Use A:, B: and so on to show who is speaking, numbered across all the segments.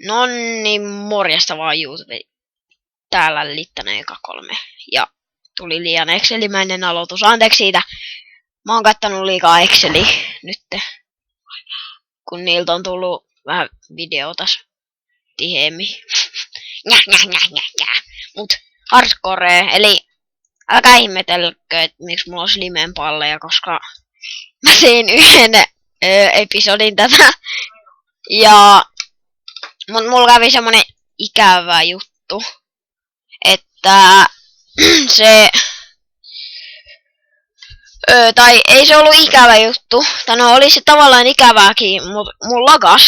A: No niin, morjesta vaan YouTube. Täällä Littanen 3. Ja tuli liian excelimäinen aloitus. Anteeksi siitä. Mä oon kattanut liikaa Exceli nyt. Kun niiltä on tullut vähän videotas tiheemmin. Mut hardcore, eli älkää ihmetelkö, että miksi mulla on slimen palleja, koska mä tein yhden episodin tätä. Ja mulla kävi semmonen ikävä juttu, että se tai ei se ollut ikävä juttu, tai no oli se tavallaan ikävääkin, mut mulla lagas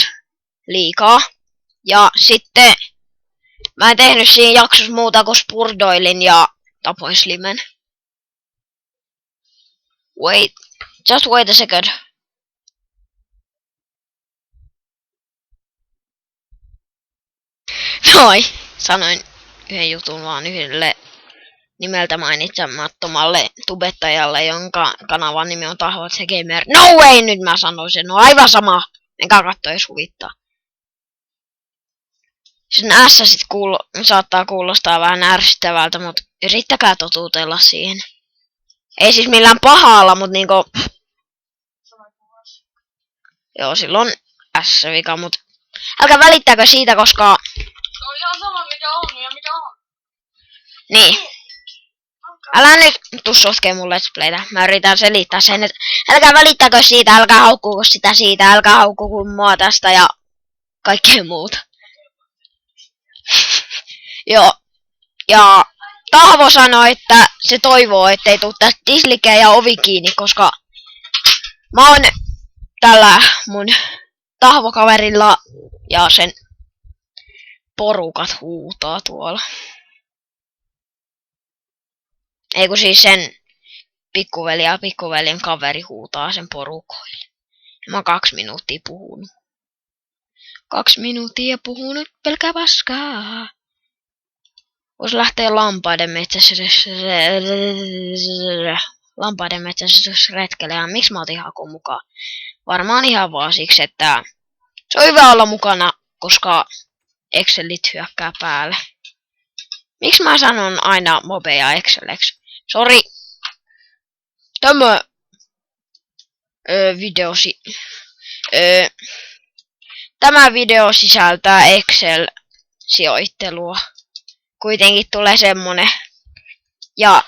A: liikaa. Ja sitten mä en tehnyt siinä jaksossa muuta kuin spurdoilin ja tapoin slimen. Just wait a second. Noi, sanoin yhden jutun vaan yhdelle nimeltä mainitsemattomalle tubettajalle, jonka kanavan nimi on Tahvat se Gamer. No way, nyt mä sanoin sen, no aivan sama. Enkä katso jos huvittaa. Sen S sit saattaa kuulostaa vähän ärsyttävältä, mut yrittäkää totuutella siihen. Ei siis millään pahalla, mut niinku... Joo, silloin S-vika, mut... Älkää välittääkö siitä, koska...
B: Se on ihan sama mikä on ja mitä on.
A: Niin. Älä nyt tuu sotkee mun Let's Playtä. Mä yritän selittää sen, että älkää välittäkö siitä, älkää haukkuuko sitä siitä, älkää haukkuuko mua tästä ja kaikkea muuta. Joo. Ja Tahvo sanoi, että se toivoo, ettei tuu tästä dislikeä ja ovi kiinni, koska mä oon tällä mun Tahvokaverilla ja sen porukat huutaa tuolla. Ei kun siis sen pikkuveli ja pikkuveljen kaveri huutaa sen porukoille. Mä oon 2 minuuttia puhunut. 2 minuuttia puhunut pelkää paskaa. Vois lähteä lampaiden metsästysretkelle. Ja miksi mä otin hakun mukaan? Varmaan ihan vaan siksi, että se on hyvä olla mukana, koska Excelit hyökkää päälle. Miksi mä sanon aina mobeja Exceleksi? Sori. Tämä tämä video sisältää Excel-sijoittelua. Kuitenkin tulee semmonen. Ja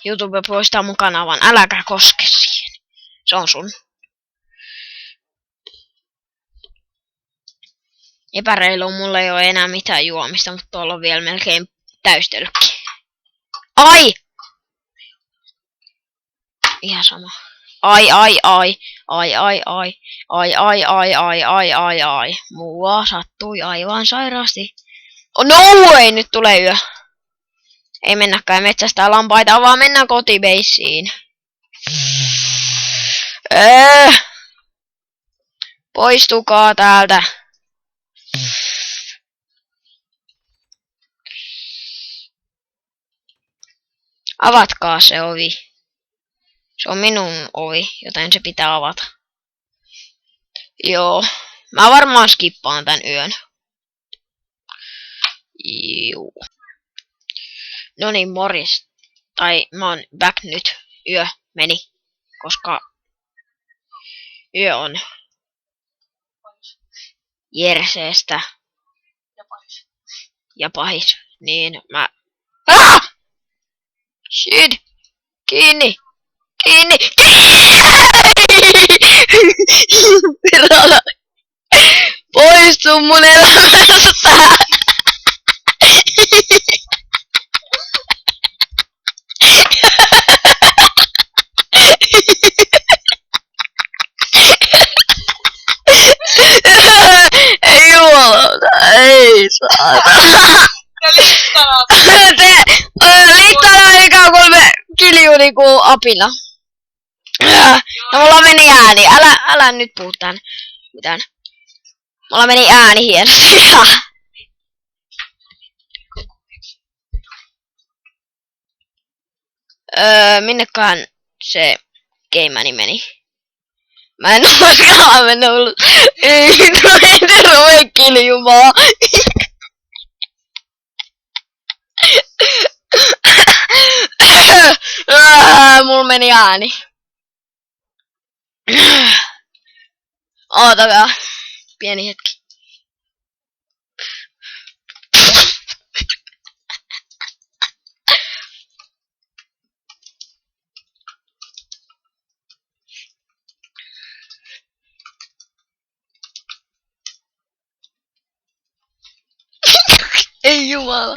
A: YouTube poistaa mun kanavan. Äläkä koske siihen. Se on sun. Epäreilu, mulla ei ole enää mitään juomista, mutta tuolla on vielä melkein täystölkki. Ai! Ihan sama. Ai. Mua sattui aivan sairaasti. Oh, no way, nyt tulee yö. Ei mennäkään metsästää lampaita, vaan mennään kotibeissiin. Poistukaa täältä. Avatkaa se ovi. Se on minun ovi, joten se pitää avata. Joo. Mä varmaan skippaan tän yön. Juu. Noniin, morjes. Tai mä oon back nyt. Yö meni. Koska yö on jerseestä. Ja pahis. Niin mä... Ah! Shit! Kiinni! Poistu mun elämästä! Ei jumalauta, ei saada. Liittana ikään kuin me kiljuu niinku apina. No mulla meni ääni, älä nyt puhu tän mitään. Mulla meni ääni hienosti. Minneköhän se game meni? Mä en oo koskaan mennyt ollut. Ei ruveta kiljumaan. vaan. Mulla meni ääni. Ootakaa. Pieni hetki. Ei jumala.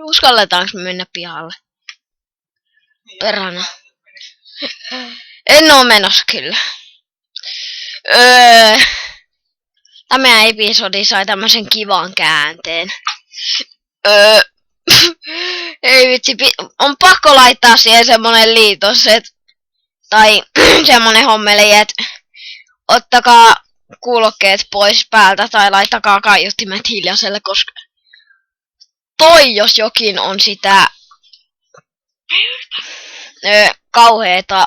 A: Uskalletaanko me mennä pihalle? Perhana. En oo menossa kyllä. Tämä episodi sai tämmösen kivan käänteen. Ei vitsi, on pakko laittaa siihen semmonen liitos, tai semmonen hommeli, että ottakaa kuulokkeet pois päältä tai laittakaa kaiuttimet hiljaiselle, koska toi jos jokin on sitä kauheeta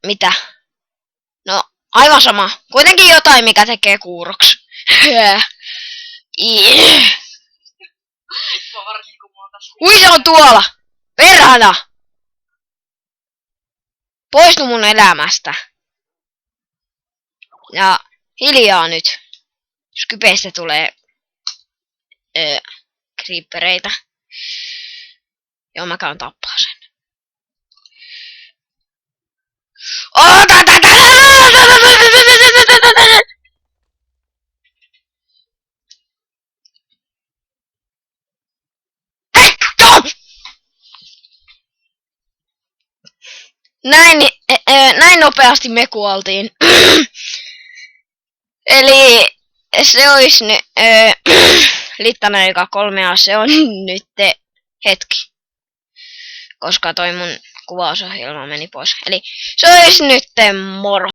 A: mitä? No aivan sama. Kuitenkin jotain mikä tekee kuuroksi. Ui se on tuolla! Perhana! Poistu mun elämästä. Ja hiljaa nyt. Jos kypeistä tulee creepereitä. Joo, mä käyn tappaa sen. Näin nopeasti me kuoltiin. Eli se olisi nyt Littana 3A, se on nyt hetki. Koska toi mun kuvausohjelma meni pois. Eli se olisi nyt moro.